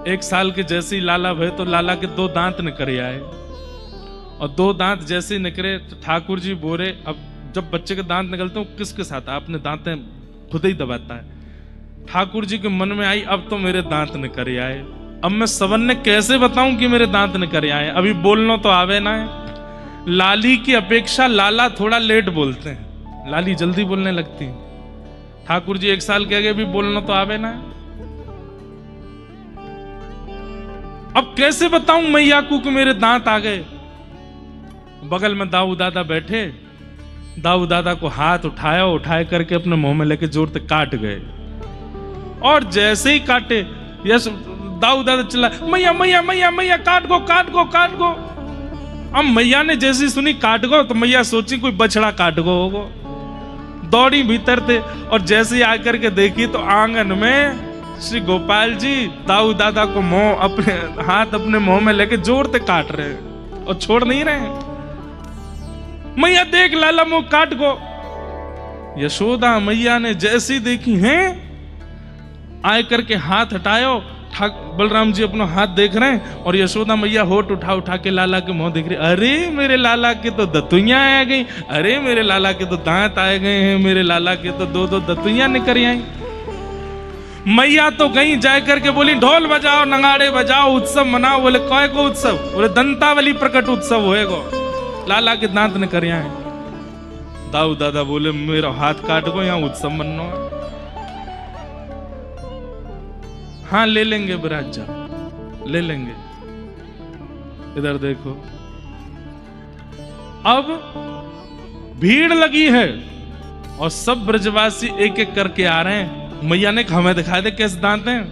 1 साल के जैसे ही लाला भय तो लाला के 2 दांत निकल आए, और 2 दांत जैसे निकले तो ठाकुर जी बोले, अब जब बच्चे के दांत निकलते हैं किसके साथ अपने दांतें खुद ही दबाता है। ठाकुर जी के मन में आई अब तो मेरे दांत निकल आए, अब मैं सबन ने कैसे बताऊं कि मेरे दांत निकल आए, अभी बोलना तो आवे ना है। लाली की अपेक्षा लाला थोड़ा लेट बोलते हैं, लाली जल्दी बोलने लगती है। ठाकुर जी 1 साल के आगे भी बोलना तो आवे ना है। अब कैसे बताऊं मैया को कि मेरे दांत आ गए। बगल में दाऊ दादा बैठे, दाऊ दादा को हाथ उठाया, उठाए करके अपने मुंह में लेके जोर से काट गए, और जैसे ही काटे यस दाऊ दादा चिल्ला, मैया मैया मैया मैया काट गो काट गो काट गो। अब मैया ने जैसी सुनी काट गो तो मैया सोची कोई बछड़ा काट गो होगो, दौड़ी भीतर थे, और जैसे ही आकर के देखी तो आंगन में श्री गोपाल जी दाऊ दादा को मुंह अपने हाथ अपने मुंह में लेके जोर से काट रहे हैं और छोड़ नहीं रहे हैं। मैया देख लाला मुंह काट गो। यशोदा मैया ने जैसी देखी हैं, आए करके हाथ हटायो, बलराम जी अपना हाथ देख रहे हैं, और यशोदा मैया होठ उठा उठा के लाला के मुंह देख रही, अरे मेरे लाला के तो दतुइयां आ गई, अरे मेरे लाला के तो दांत आए गए हैं, मेरे लाला के तो 2-2 दतुइयां निकल आई। मैया तो कहीं जाए करके बोली ढोल बजाओ नगाड़े बजाओ उत्सव मनाओ। बोले कौन को उत्सव? बोले दंतावली प्रकट उत्सव होएगो, लाला के दांत निकल आए। दाऊ दादा बोले मेरा हाथ काट गो, यहाँ उत्सव मनना है। हाँ ले लेंगे विराज जा, ले लेंगे। इधर देखो, अब भीड़ लगी है और सब ब्रजवासी एक एक करके आ रहे हैं। मैया ने हमें दिखा दे कैसे दांत हैं,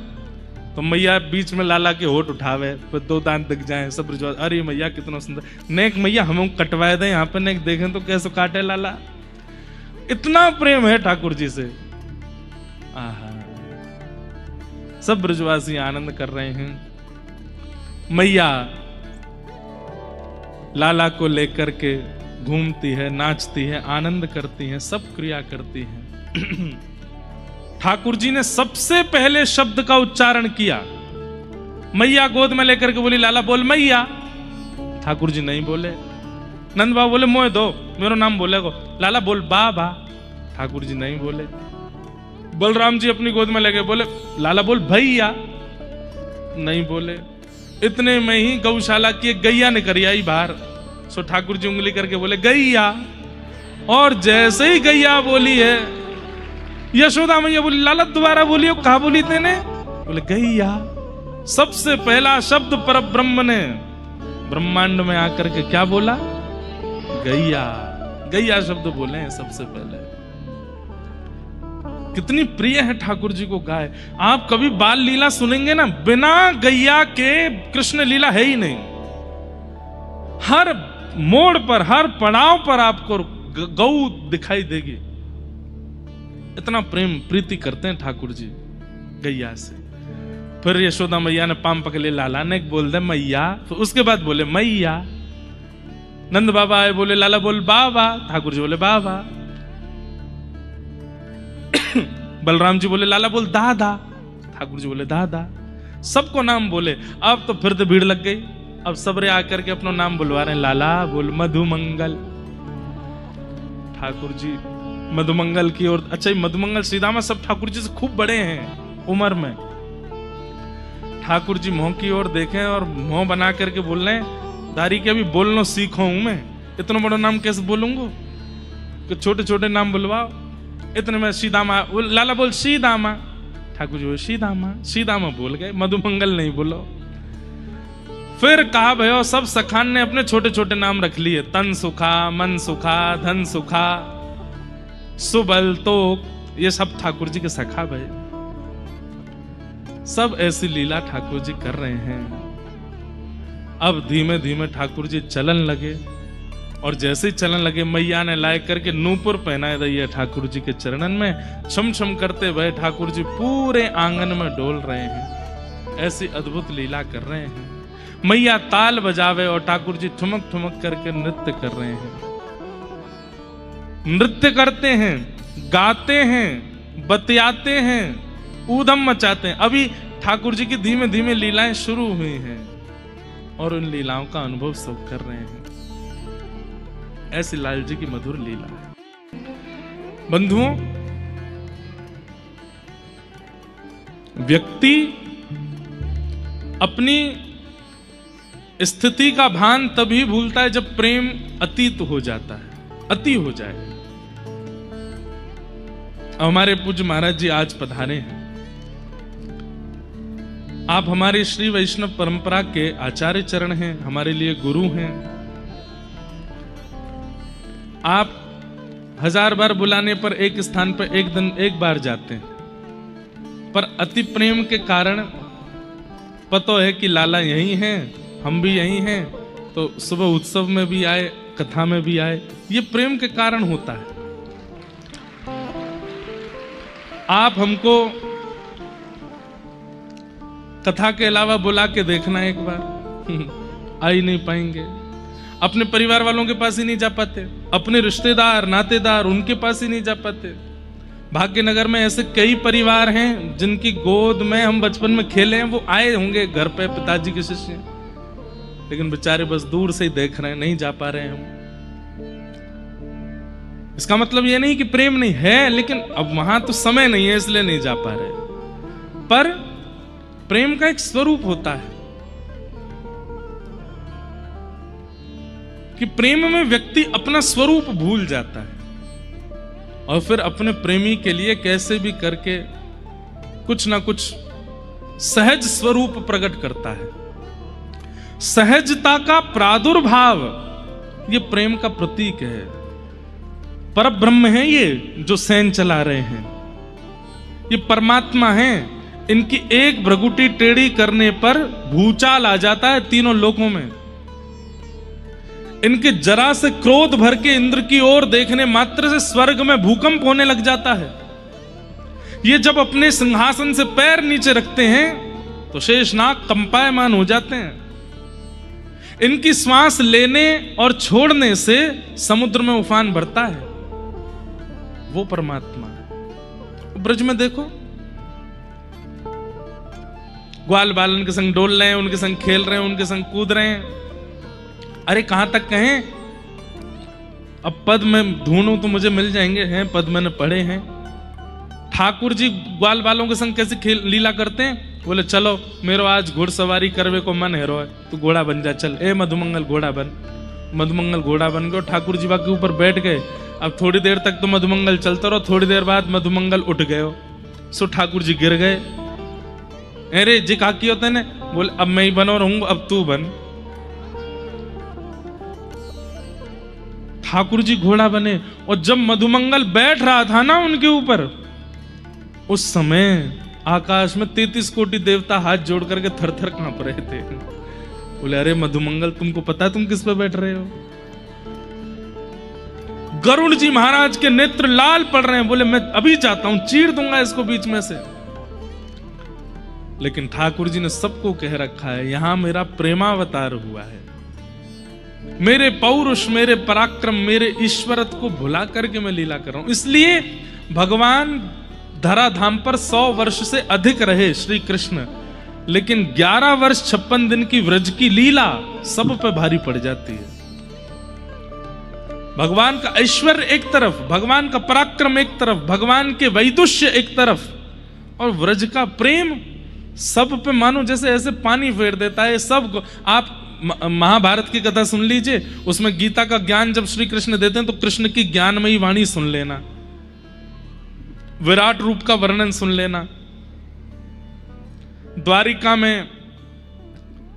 तो मैया बीच में लाला के होठ उठावे, फिर 2 दांत दिख जाए। सब ब्रजवासी अरे मैया कितना सुंदर, नेक मैया हमें कटवाए दे यहाँ पे, नेक देखें तो कैसे काटे लाला। इतना प्रेम है ठाकुर जी से। आहा, सब ब्रजवासी आनंद कर रहे हैं। मैया लाला को लेकर के घूमती है, नाचती है, आनंद करती है, सब क्रिया करती है। ठाकुर जी ने सबसे पहले शब्द का उच्चारण किया। मैया गोद में लेकर के बोली लाला बोल मैया। ठाकुर जी नहीं बोले। नंद बाबा बोले मोए दो, मेरा नाम बोलेगो। लाला बोल बाबा। ठाकुर जी नहीं बोले। बलराम जी अपनी गोद में लेके बोले लाला बोल भैया, नहीं बोले। इतने में ही गौशाला की एक गैया निकल आई बाहर। सो ठाकुर जी उंगली करके बोले गैया, और जैसे ही गैया बोली है, यशोदा मैया बोली लाला दोबारा बोलियो, कहा बोली तेने? बोले गैया। सबसे पहला शब्द पर ब्रह्म ने ब्रह्मांड में आकर के क्या बोला? गैया। गैया शब्द बोले हैं सबसे पहले। कितनी प्रिय है ठाकुर जी को गाय। आप कभी बाल लीला सुनेंगे ना, बिना गैया के कृष्ण लीला है ही नहीं। हर मोड़ पर, हर पड़ाव पर आपको गौ दिखाई देगी। इतना प्रेम प्रीति करते हैं ठाकुर जी गैया से। फिर यशोदा मैया ने पाम पकड़े, लाला ने बोल दे मैया, तो उसके बाद बोले मैया। नंद बाबा आए, बोले लाला बोल बाबा। ठाकुर जी बोले बाबा। बलराम जी बोले लाला बोल दादा। ठाकुर जी बोले दादा। सबको नाम बोले। अब तो फिर तो भीड़ लग गई। अब सबरे आकर के अपना नाम बुलवा रहे हैं, लाला बोल मधुमंगल। ठाकुर जी मधुमंगल की ओर। अच्छा, मधुमंगल श्रीदामा सब ठाकुर जी से खूब बड़े हैं उम्र में। ठाकुर जी मुंह की ओर देखें और मुंह बना करके बोल रहे हैं, दारी के अभी बोलना सीखो हूं मैं, इतना बड़ा नाम कैसे बोलूंगा, कि छोटे छोटे नाम बुलवाओ। इतने में सीदामा, लाला बोल सीदामा। ठाकुर जी बोले सीदामा। सीदामा बोल गए, मधुमंगल नहीं बोलो। फिर कहा भयो सब सखान ने अपने छोटे छोटे नाम रख लिए, तन सुखा, मन सुखा, धन सुखा, सुबल तो, ये सब ठाकुर जी के सखा भय। सब ऐसी लीला ठाकुर जी कर रहे हैं। अब धीमे धीमे ठाकुर जी चलन लगे, और जैसे ही चलन लगे मैया ने लाए करके नूपुर पहनाए दिए ठाकुर जी के चरणन में। छम छम करते हुए ठाकुर जी पूरे आंगन में डोल रहे हैं। ऐसी अद्भुत लीला कर रहे हैं। मैया ताल बजावे और ठाकुर जी ठुमक ठुमक करके नृत्य कर रहे हैं। नृत्य करते हैं, गाते हैं, बतियाते हैं, ऊधम मचाते हैं। अभी ठाकुर जी की धीमे धीमे लीलाएं शुरू हुई हैं और उन लीलाओं का अनुभव सब कर रहे हैं। ऐसी लाल जी की मधुर लीला है। बंधुओं, व्यक्ति अपनी स्थिति का भान तभी भूलता है जब प्रेम अतीत हो जाता है, अति हो जाए। हमारे पूज्य महाराज जी आज पधारे हैं। आप हमारे श्री वैष्णव परंपरा के आचार्य चरण हैं, हमारे लिए गुरु हैं। आप 1000 बार बुलाने पर एक स्थान पर एक दिन एक बार जाते हैं, पर अति प्रेम के कारण पता है कि लाला यही हैं, हम भी यही हैं, तो सुबह उत्सव में भी आए, कथा में भी आए। ये प्रेम के कारण होता है। आप हमको कथा के अलावा बुला के देखना एक बार, आ ही नहीं पाएंगे। अपने परिवार वालों के पास ही नहीं जा पाते, अपने रिश्तेदार नातेदार उनके पास ही नहीं जा पाते। भाग्यनगर में ऐसे कई परिवार हैं जिनकी गोद में हम बचपन में खेले हैं, वो आए होंगे घर पे, पिताजी के शिष्य, लेकिन बेचारे बस दूर से ही देख रहे हैं, नहीं जा पा रहे हैं हम। इसका मतलब ये नहीं कि प्रेम नहीं है, लेकिन अब वहां तो समय नहीं है इसलिए नहीं जा पा रहे। पर प्रेम का एक स्वरूप होता है कि प्रेम में व्यक्ति अपना स्वरूप भूल जाता है और फिर अपने प्रेमी के लिए कैसे भी करके कुछ ना कुछ सहज स्वरूप प्रकट करता है। सहजता का प्रादुर्भाव ये प्रेम का प्रतीक है। परब्रह्म है ये जो सैन चला रहे हैं, ये परमात्मा है। इनकी एक भ्रगुटी टेढ़ी करने पर भूचाल आ जाता है तीनों लोकों में। इनके जरा से क्रोध भर के इंद्र की ओर देखने मात्र से स्वर्ग में भूकंप होने लग जाता है। ये जब अपने सिंहासन से पैर नीचे रखते हैं तो शेषनाग कंपायमान हो जाते हैं। इनकी श्वास लेने और छोड़ने से समुद्र में उफान भरता है। वो परमात्मा। ब्रज में देखो, ग्वाल बालन के संग डोल रहे हैं, उनके संग खेल रहे हैं, उनके संग कूद रहे हैं। अरे कहां तक कहें, अब पद में ढूंढूं तो मुझे मिल जाएंगे, हैं पद मैंने पढ़े हैं। ठाकुर जी ग्वाल बालों के संग कैसे खेल लीला करते हैं। बोले चलो मेरो आज घुड़सवारी करवे को मन है रोए, तू घोड़ा बन जा, चल ए मधुमंगल घोड़ा बन। मधुमंगल घोड़ा बन गए, ठाकुर जी बाकी ऊपर बैठ गए। अब थोड़ी देर तक तो मधुमंगल चलता रहो, थोड़ी देर बाद मधुमंगल उठ गए। सो ठाकुर जी गिर गए। अरे जी काकी होते ने, बोले अब मैं ही बनो रहूंगा, अब तू बन। ठाकुर जी घोड़ा बने और जब मधुमंगल बैठ रहा था ना उनके ऊपर, उस समय आकाश में 33 कोटि देवता हाथ जोड़ करके थर थर कांप रहे थे। बोले अरे मधुमंगल, तुमको पता है तुम किस पे बैठ रहे हो। गरुड़ जी महाराज के नेत्र लाल पड़ रहे हैं। बोले मैं अभी जाता हूं, चीर दूंगा इसको बीच में से। लेकिन ठाकुर जी ने सबको कह रखा है यहां मेरा प्रेमावतार हुआ है। मेरे पौरुष, मेरे पराक्रम, मेरे ईश्वरत्व को भुला करके मैं लीला कर रहा हूं। इसलिए भगवान धराधाम पर 100 वर्ष से अधिक रहे श्री कृष्ण, लेकिन 11 वर्ष 56 दिन की व्रज की लीला सब पे भारी पड़ जाती है। भगवान का ऐश्वर्य एक तरफ, भगवान का पराक्रम एक तरफ, भगवान के वैदुष्य एक तरफ, और व्रज का प्रेम सब पे मानो जैसे ऐसे पानी फेर देता है। सब आप महाभारत की कथा सुन लीजिए, उसमें गीता का ज्ञान जब श्री कृष्ण देते हैं तो कृष्ण की ज्ञानमयी वाणी सुन लेना, विराट रूप का वर्णन सुन लेना। द्वारिका में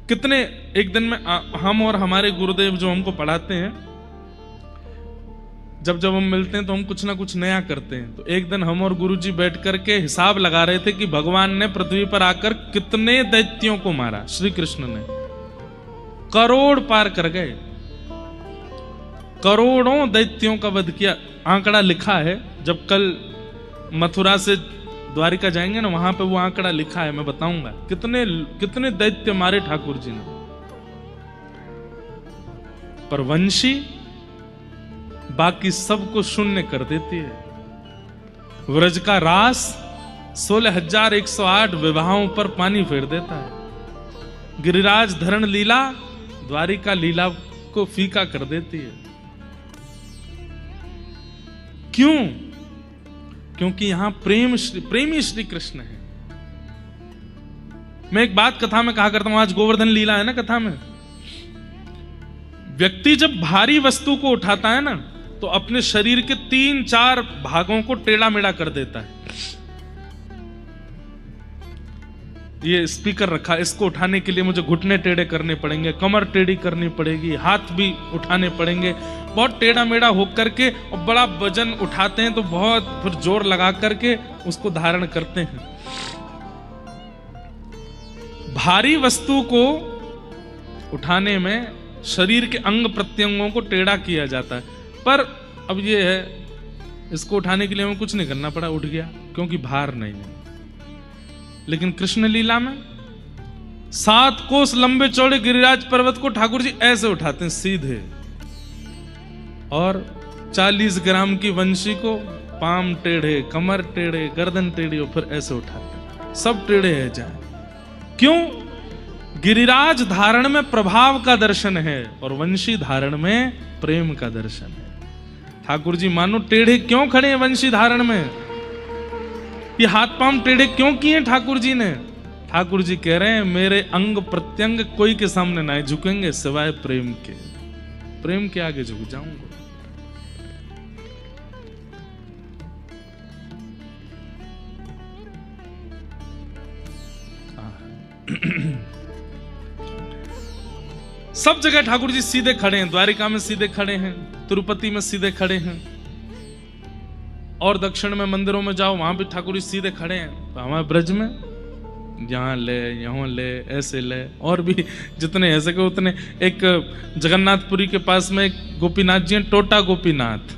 कितने, एक दिन में हम और हमारे गुरुदेव जो हमको पढ़ाते हैं, जब जब हम मिलते हैं तो हम कुछ ना कुछ नया करते हैं। तो एक दिन हम और गुरुजी बैठ करके हिसाब लगा रहे थे कि भगवान ने पृथ्वी पर आकर कितने दैत्यों को मारा। श्री कृष्ण ने करोड़ पार कर गए, करोड़ों दैत्यों का वध किया। आंकड़ा लिखा है, जब कल मथुरा से द्वारिका जाएंगे ना, वहां पे वो आंकड़ा लिखा है, मैं बताऊंगा कितने कितने दैत्य मारे ठाकुर जी ने। पर वंशी बाकी सबको शून्य कर देती है। व्रज का रास 16,108 विवाहों पर पानी फेर देता है। गिरिराज धरण लीला द्वारिका लीला को फीका कर देती है। क्यों? क्योंकि यहां प्रेमी श्री कृष्ण है। मैं एक बात कथा में कहा करता हूं, आज गोवर्धन लीला है ना कथा में, व्यक्ति जब भारी वस्तु को उठाता है ना तो अपने शरीर के 3-4 भागों को टेढ़ा मेढ़ा कर देता है। ये स्पीकर रखा, इसको उठाने के लिए मुझे घुटने टेढ़े करने पड़ेंगे, कमर टेढ़ी करनी पड़ेगी, हाथ भी उठाने पड़ेंगे, बहुत टेढ़ा मेढ़ा होकर के, और बड़ा वजन उठाते हैं तो बहुत फिर जोर लगा करके उसको धारण करते हैं। भारी वस्तु को उठाने में शरीर के अंग प्रत्यंगों को टेढ़ा किया जाता है। पर अब ये है, इसको उठाने के लिए हमें कुछ नहीं करना पड़ा, उठ गया, क्योंकि भार नहीं है। लेकिन कृष्ण लीला में 7 कोस लंबे चौड़े गिरिराज पर्वत को ठाकुर जी ऐसे उठाते हैं सीधे, और 40 ग्राम की वंशी को पाम टेढ़े, कमर टेढ़े, गर्दन टेढ़ी, और फिर ऐसे उठाते हैं, सब टेढ़े है जाए। क्यों? गिरिराज धारण में प्रभाव का दर्शन है और वंशी धारण में प्रेम का दर्शन है। ठाकुर जी मानो टेढ़े क्यों खड़े हैं वंशी धारण में? ये हाथ पांव टेढ़े क्यों किए ठाकुर जी ने? ठाकुर जी कह रहे हैं मेरे अंग प्रत्यंग कोई के सामने ना झुकेंगे सिवाय प्रेम के। प्रेम के आगे झुक जाऊंगा। सब जगह ठाकुर जी सीधे खड़े हैं, द्वारिका में सीधे खड़े हैं, तिरुपति में सीधे खड़े हैं, और दक्षिण में मंदिरों में जाओ वहां भी ठाकुर जी सीधे खड़े हैं। तो हमारे ब्रज में यहाँ ले, यहाँ ले, ऐसे ले, और भी जितने ऐसे के उतने। एक जगन्नाथपुरी के पास में एक गोपीनाथ जी हैं, टोटा गोपीनाथ,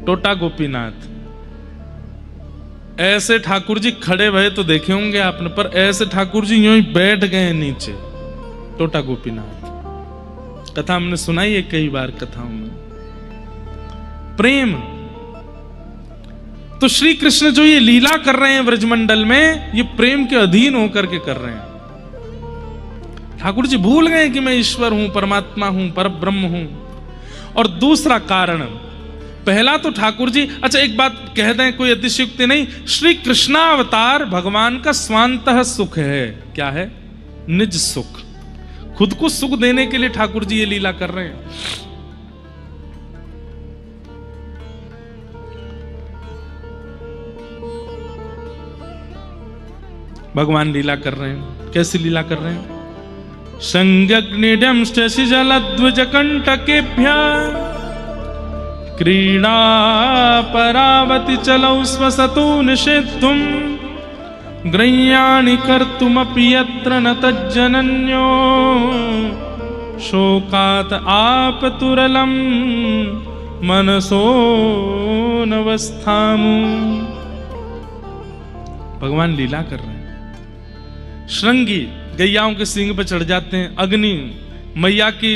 टोटा गोपीनाथ। ऐसे ठाकुर जी खड़े भये तो देखे होंगे आपने, पर ऐसे ठाकुर जी यूं ही बैठ गए नीचे, टोटा गोपीनाथ। कथा हमने सुनाई है कई बार कथाओं में। प्रेम तो श्री कृष्ण जो ये लीला कर रहे हैं ब्रजमंडल में, ये प्रेम के अधीन होकर के कर रहे हैं। ठाकुर जी भूल गए कि मैं ईश्वर हूं, परमात्मा हूं, परब्रह्म हूं। और दूसरा कारण, पहला तो ठाकुर जी, अच्छा एक बात कह दें, कोई अतिशयोक्ति नहीं, श्री कृष्णावतार भगवान का स्वांतः सुख है। क्या है? निज सुख, खुद को सुख देने के लिए ठाकुर जी ये लीला कर रहे हैं। भगवान लीला कर रहे हैं। कैसी लीला कर रहे हैं? संज्ञग्निडम शशि जलद्विज कंटकेभ्य क्रीड़ा परावति चलौ स्वसतो निषेद्धुम ग्रह्याणि कर्तुमपि यत्र न तज्जनन्यो शोकात् आपतुरलम मनसो नवस्थामु। भगवान लीला कर रहे हैं। श्रृंगी गैयाओं के सींग पे चढ़ जाते हैं, अग्नि मैया की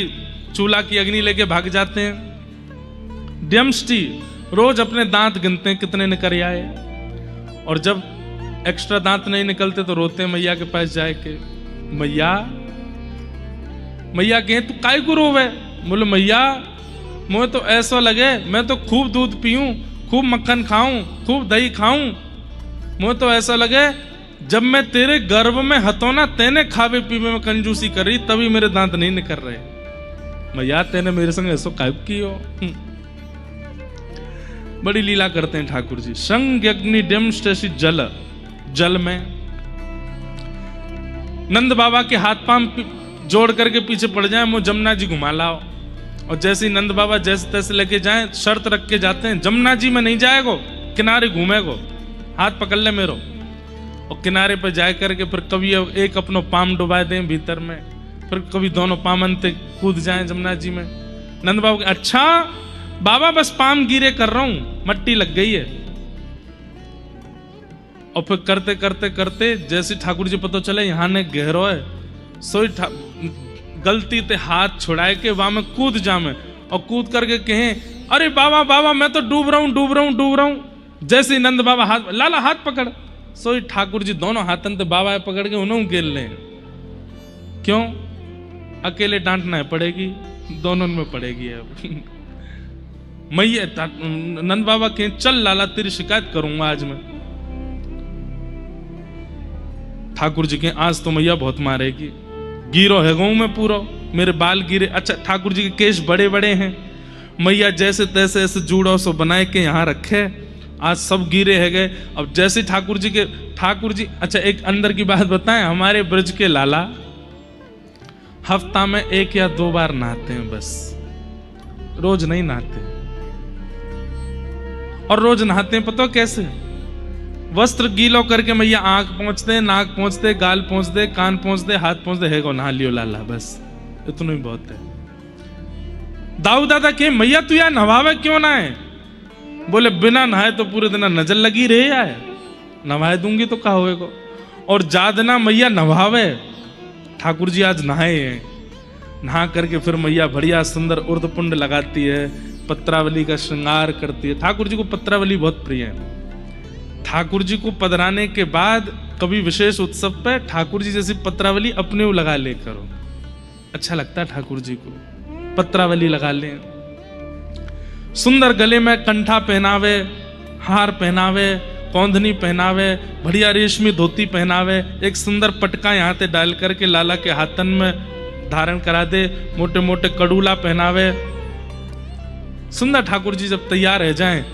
चूल्हा की अग्नि लेके भाग जाते हैं। डम्ष्टी रोज अपने दांत गिनते हैं कितने निकल आए, और जब एक्स्ट्रा दांत नहीं निकलते तो रोते हैं मैया के पास जाए के, मैया मैया कहे तू काय को रोवे? बोले मैया मुझे तो ऐसा लगे मैं तो खूब दूध पीऊं, खूब मक्खन खाऊं, खूब दही खाऊं, मुझे तो ऐसा लगे जब मैं तेरे गर्भ में हतो ना, तेने खावे पीवे में कंजूसी करी, तभी मेरे दांत नहीं निकल रहे। मैया तेने मेरे संग ऐसा कायब की हो। बड़ी लीला करते हैं ठाकुर जी। संग अग्नि डम्ष्टि जल, जल में नंद बाबा के हाथ पांव जोड़ करके पीछे पड़ जाए, मुझे जमुना जी घुमा लाओ। और जैसे ही नंद बाबा जैसे तैसे लेके जाएं, शर्त रख के जाते हैं, जमुना जी में नहीं जाएगो, किनारे घूमेगो, हाथ पकड़ ले मेरो। और किनारे पर जाए करके फिर कभी एक अपनो पाम डुबा दें भीतर में, फिर कभी दोनों पामन ते कूद जाएं जमुना जी में। नंद बाबा, अच्छा बाबा बस पाम गिरे कर रहा हूं, मट्टी लग गई है। और फिर करते करते करते जैसे ठाकुर जी पता चले यहाँ ने गहरो है, सोई गलती ते हाथ छुड़ाए के वहां में कूद जामे, और कूद करके कहें अरे बाबा बाबा मैं तो डूब रहा हूं, डूब रहा हूं, डूब रहा हूं। जैसे ही नंद बाबा हाथ, लाला हाथ पकड़, सोई ठाकुर जी दोनों हाथन ते बाबा पकड़ के उन्होंने खेल ले। क्यों? अकेले डांटना है पड़ेगी, दोनों में पड़ेगी अब। मैया नंद बाबा के चल लाला तेरी शिकायत करूंगा आज मैं। ठाकुर जी के आज तो मैया बहुत मारेगी, गिरो है गऊ में पूरा, मेरे बाल गिरे। अच्छा ठाकुर जी के केश बड़े बड़े हैं, मैया जैसे तैसे ऐसे जूड़ो सो बनाए के यहाँ रखे, आज सब गिरे है गए। अब जैसे ठाकुर जी अच्छा एक अंदर की बात बताएं, हमारे ब्रज के लाला हफ्ता में 1 या 2 बार नहाते हैं बस, रोज नहीं नहाते। और रोज नहाते हैं पता कैसे? वस्त्र गीलो करके मैया आंख पहुंचते, नाक पहुंचते, गाल पहुंचते, कान पहुंचते, हाथ पहुंचते, है को नहा लियो लाला, बस इतना ही बहुत है। दाऊ दादा के मैया तू यार नहावे क्यों ना है? बोले बिना नहाए तो पूरे दिन नजर लगी रहे यार, नहाए दूंगी तो कहा होएगा। और जादना मैया नहावे, ठाकुर जी आज नहाए हैं, नहा करके फिर मैया बढ़िया सुंदर उर्दपुंड लगाती है, पत्रावली का श्रृंगार करती है। ठाकुर जी को पत्रावली बहुत प्रिय है। ठाकुर जी को पधराने के बाद कभी विशेष उत्सव पे ठाकुर जी जैसी पत्रावली अपने लगा ले करो, अच्छा लगता है ठाकुर जी को, पत्रावली लगा ले। सुंदर गले में कंठा पहनावे, हार पहनावे, कौंधनी पहनावे, बढ़िया रेशमी धोती पहनावे, एक सुंदर पटका यहाँ पे डाल करके लाला के हाथन में धारण करा दे, मोटे मोटे कड़ूला पहनावे। सुंदर ठाकुर जी जब तैयार रह जाएं,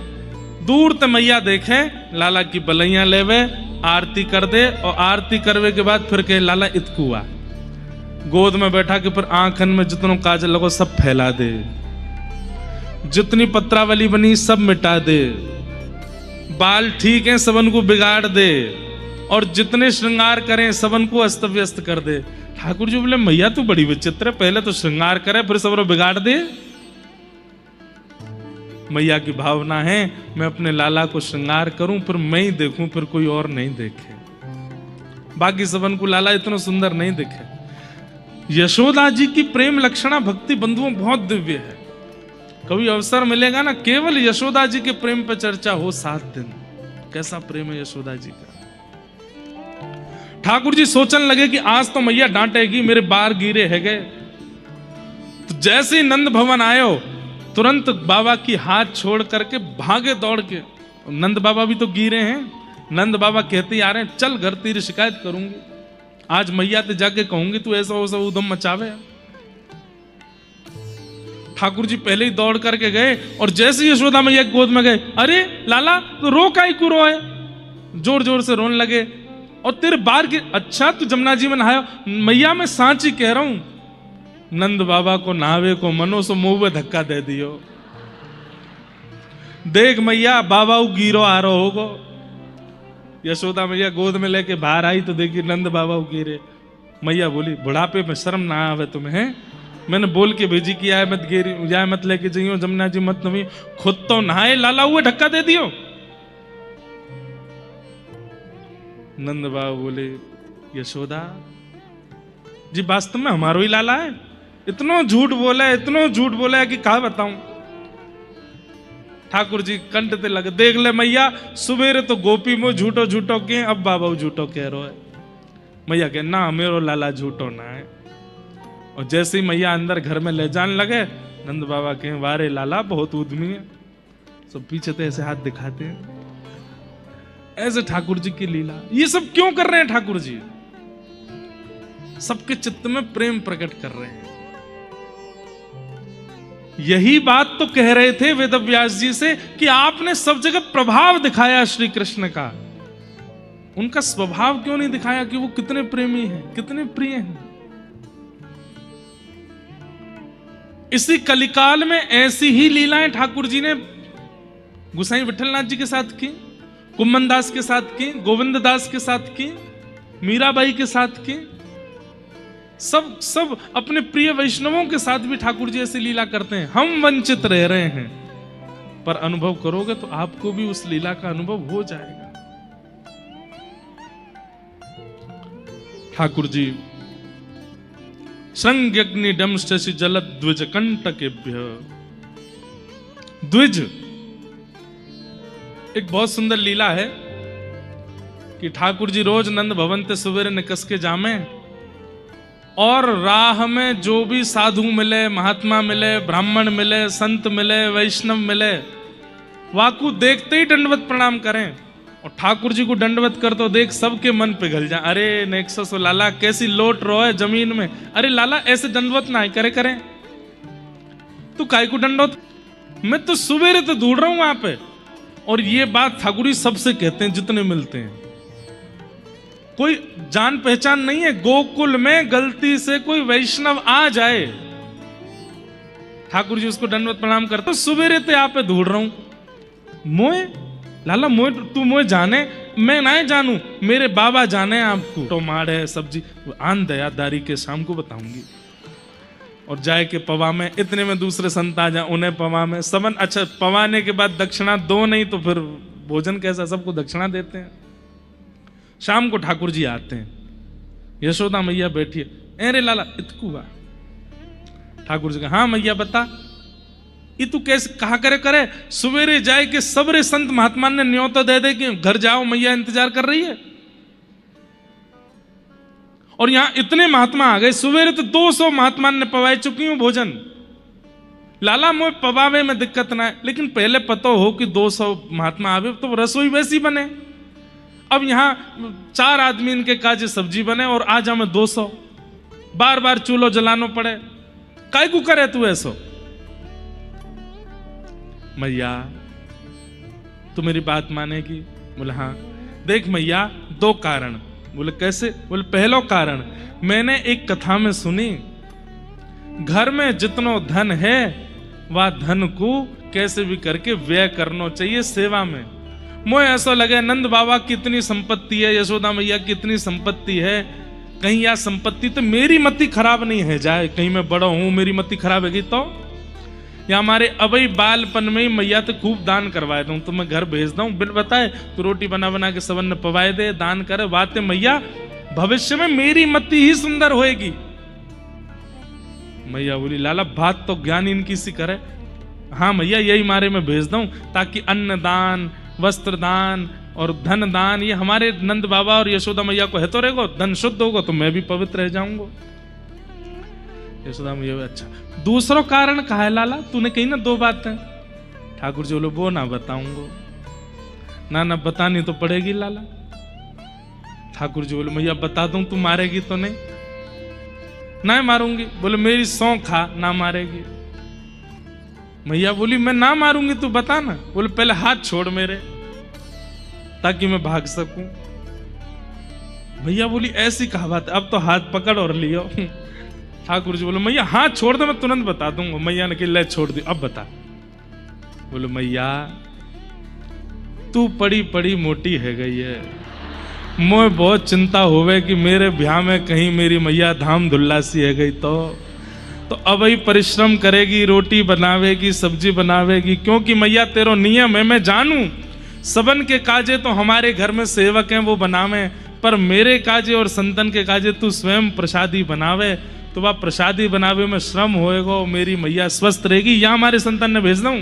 दूर ते मैया देखे, लाला की बलैया लेवे, आरती कर दे, और आरती करवे के बाद फिर कहे लाला इतकुआ, गोद में बैठा के फिर आंखन में जितनों काजल लगो सब फैला दे, जितनी पत्रावली बनी सब मिटा दे, बाल ठीक है सबन को बिगाड़ दे, और जितने श्रृंगार करें सबन को अस्त व्यस्त कर दे। ठाकुर जी बोले मैया तू बड़ी विचित्र है, पहले तो श्रृंगार करे फिर सबन बिगाड़ दे। मैया की भावना है मैं अपने लाला को श्रृंगार करूं, फिर मैं ही देखूं, फिर कोई और नहीं देखे, बाकी सबन को लाला इतना सुंदर नहीं दिखे। यशोदा जी की प्रेम लक्षणा भक्ति बंधुओं बहुत दिव्य है। कभी अवसर मिलेगा ना, केवल यशोदा जी के प्रेम पर चर्चा हो 7 दिन, कैसा प्रेम है यशोदा जी का। ठाकुर जी सोचने लगे कि आज तो मैया डांटेगी, मेरे बार गिरे है गए। तो जैसे ही नंद भवन आयो, तुरंत बाबा की हाथ छोड़ करके भागे दौड़ के, नंद बाबा भी तो गिरे हैं, नंद बाबा कहते आ रहे हैं चल घर तेरी शिकायत करूंगी, आज मैया ते जाके कहूंगी तू ऐसा वैसा उदम मचावे। ठाकुर जी पहले ही दौड़ करके गए, और जैसे यशोदा मैया गोद में गए, अरे लाला तो रो काई को रो है, जोर जोर से रोने लगे। और तेरे बार के, अच्छा तू जमुना जी में नहायो? मैया मैं सांची कह रहा हूं, नंद बाबा को नहावे को मनो सो मुंह में धक्का दे दियो, देख मैया बाबा गिरो आ रहा होगो। यशोदा मैया गोद में लेके बाहर आई तो देखी नंद बाबा गिरे। मैया बोली बुढ़ापे में शर्म ना आवे तुम्हें? मैंने बोल के भेजी कि आए मत गिरी, जाए मत लेके जाइयो जमुना जी मत नवी, खुद तो नहाए लाला हुए धक्का दे दियो। नंद बाबा बोले यशोदा जी वास्तव में हमारो ही लाला है, इतना झूठ बोला है, इतना झूठ बोला है कि कहा बताऊं। ठाकुर जी कंठ ते लगे, देख ले मैया सुबेरे तो गोपी में झूठो झूठो के, अब बाबा झूठो कह रहा है। मैया कहे ना मेरो लाला झूठो ना है। और जैसे ही मैया अंदर घर में ले जाने लगे, नंद बाबा कहे वारे लाला बहुत उद्यमी है, सब पीछे तो ऐसे हाथ दिखाते हैं। ऐसे ठाकुर जी की लीला। ये सब क्यों कर रहे हैं ठाकुर जी? सबके चित्त में प्रेम प्रकट कर रहे हैं। यही बात तो कह रहे थे वेदव्यास जी से कि आपने सब जगह प्रभाव दिखाया श्री कृष्ण का, उनका स्वभाव क्यों नहीं दिखाया कि वो कितने प्रेमी हैं, कितने प्रिय हैं। इसी कलिकाल में ऐसी ही लीलाएं ठाकुर जी ने गुसाई विठलनाथ जी के साथ की, कुम्मन दास के साथ की, गोविंद दास के साथ की, मीराबाई के साथ की, सब अपने प्रिय वैष्णवों के साथ भी ठाकुर जी ऐसी लीला करते हैं। हम वंचित रह रहे हैं, पर अनुभव करोगे तो आपको भी उस लीला का अनुभव हो जाएगा। ठाकुर जी श्रृंग्यग्नि डमशि जलद्विज कंटकेभ्य, द्विज एक बहुत सुंदर लीला है कि ठाकुर जी रोज नंद भवन ते सवेरे निकस के जामे और राह में जो भी साधु मिले, महात्मा मिले, ब्राह्मण मिले, संत मिले, वैष्णव मिले, वाकू देखते ही दंडवत प्रणाम करें। और ठाकुर जी को दंडवत कर तो देख सबके मन पिघल जाए। अरे नेक्सो सो लाला कैसी लोट रो है जमीन में, अरे लाला ऐसे दंडवत ना करे करें, तू काय को दंडवत, मैं तो सवेरे तो ढूंढ रहा हूं वहां पे। और ये बात ठाकुर जी सबसे कहते हैं जितने मिलते हैं, कोई जान पहचान नहीं है। गोकुल में गलती से कोई वैष्णव आ जाए, ठाकुर जी उसको दंडवत प्रणाम करते, सवेरे ते आप पे ढूंढ रहा हूं, मोए लाला मोए तू मोए जाने, मैं ना जानू, मेरे बाबा जाने आपको। टमाड़ है सब्जी आन दयादारी के शाम को बताऊंगी। और जाए के पवा में, इतने में दूसरे संत आ जाए, उन्हें पवा में समन, अच्छा पवाने के बाद दक्षिणा दो नहीं तो फिर भोजन कैसा, सबको दक्षिणा देते हैं। शाम को ठाकुर जी आते हैं, यशोदा मैया बैठी है, अरे लाला इतकुआ। ठाकुर जी कहा हाँ मैया बता, ये तू कैसे कहा करे सवेरे जाए के सबरे संत महात्मा ने न्योता दे दे कि घर जाओ मैया इंतजार कर रही है। और यहां इतने महात्मा आ गए, सवेरे तो 200 महात्मा ने पवाए चुकी हूं भोजन। लाला मोए पवावे में दिक्कत ना है, लेकिन पहले पता हो कि 200 महात्मा आवे तो रसोई वैसी बने। अब यहां 4 आदमी इनके काजे सब्जी बने और आज हमें 200, बार बार चूल्हो जलानो पड़े, काय को करे तू ऐसो। मैया तू मेरी बात मानेगी? बोले हाँ। देख मैया 2 कारण। बोले कैसे? बोले पहलो कारण मैंने एक कथा में सुनी, घर में जितनो धन है वह धन को कैसे भी करके व्यय करना चाहिए सेवा में। मुझे ऐसा लगे नंद बाबा की इतनी संपत्ति है, यशोदा मैया की इतनी संपत्ति है, कहीं यह संपत्ति तो मेरी मति खराब नहीं है जाए, कहीं मैं बड़ा हूं मेरी मति खराब है तो या हमारे अबई बालपन में ही मैया तो खूब दान करवाए दूं, तो मैं घर भेज दूं बिन बताए, तो रोटी बना बना के सबन ने पवाए दे, दान करे, बातें मैया भविष्य में मेरी मति ही सुंदर होएगी। मैया बोली लाला बात तो ज्ञान इनकी सी करे। हाँ मैया यही मारे में भेज दूं, ताकि अन्न दान, वस्त्र दान और धन दान ये हमारे नंद बाबा और यशोदा मैया को है तो रहेगा, धन शुद्ध होगा तो मैं भी पवित्र रह जाऊंगा। यशोदा मैया अच्छा दूसरो कारण कहा है लाला, तूने कही ना 2 बातें। ठाकुर जी बोले वो ना बताऊंगा। ना बतानी तो पड़ेगी लाला। ठाकुर जी बोले मैया बता दूं तू मारेगी तो नहीं? ना मारूंगी। बोले मेरी सौं खा ना मारेगी। मैया बोली मैं ना मारूंगी तू बता ना। बोले पहले हाथ छोड़ मेरे ताकि मैं भाग सकूं। भैया बोली ऐसी कहा बात, अब तो हाथ पकड़ और लियो। ठाकुर जी बोले मैया हाथ छोड़ दे मैं तुरंत बता दूंगा। मैया ने कहा ले छोड़ दी, अब बता। बोले मैया तू पड़ी पड़ी मोटी है गई है, मुझे बहुत चिंता होवे कि मेरे ब्याह में कहीं मेरी मैया धाम धुल्ला सी है गई तो अब ही परिश्रम करेगी, रोटी बनावेगी, सब्जी बनावेगी, क्योंकि मैया तेरो नियम है मैं जानू, सबन के काजे तो हमारे घर में सेवक हैं वो बनावे, पर मेरे काजे और संतन के काजे तू स्वयं प्रसादी बनावे, तो वह प्रसादी बनावे में श्रम होएगा, मेरी मैया स्वस्थ रहेगी, या हमारे संतान ने भेज दूं।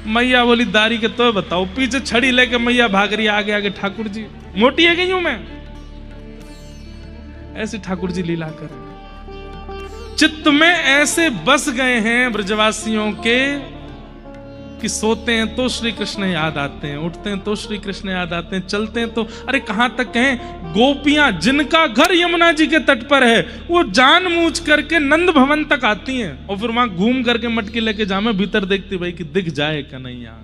मैया बोली दारी के तो बताओ, पीछे छड़ी लेके मैया भाग रही आगे आगे, ठाकुर जी मोटी है गई हूं मैं। ऐसे ठाकुर जी लीला कर चित्त में ऐसे बस गए हैं ब्रजवासियों के कि सोते हैं तो श्री कृष्ण याद आते हैं, उठते हैं तो श्री कृष्ण याद आते हैं, चलते हैं तो अरे कहां तक कहें, गोपियां जिनका घर यमुना जी के तट पर है वो जानबूझ करके नंद भवन तक आती हैं और फिर वहां घूम करके मटकी लेके जामे भीतर देखती भाई कि दिख जाए कन्हैया।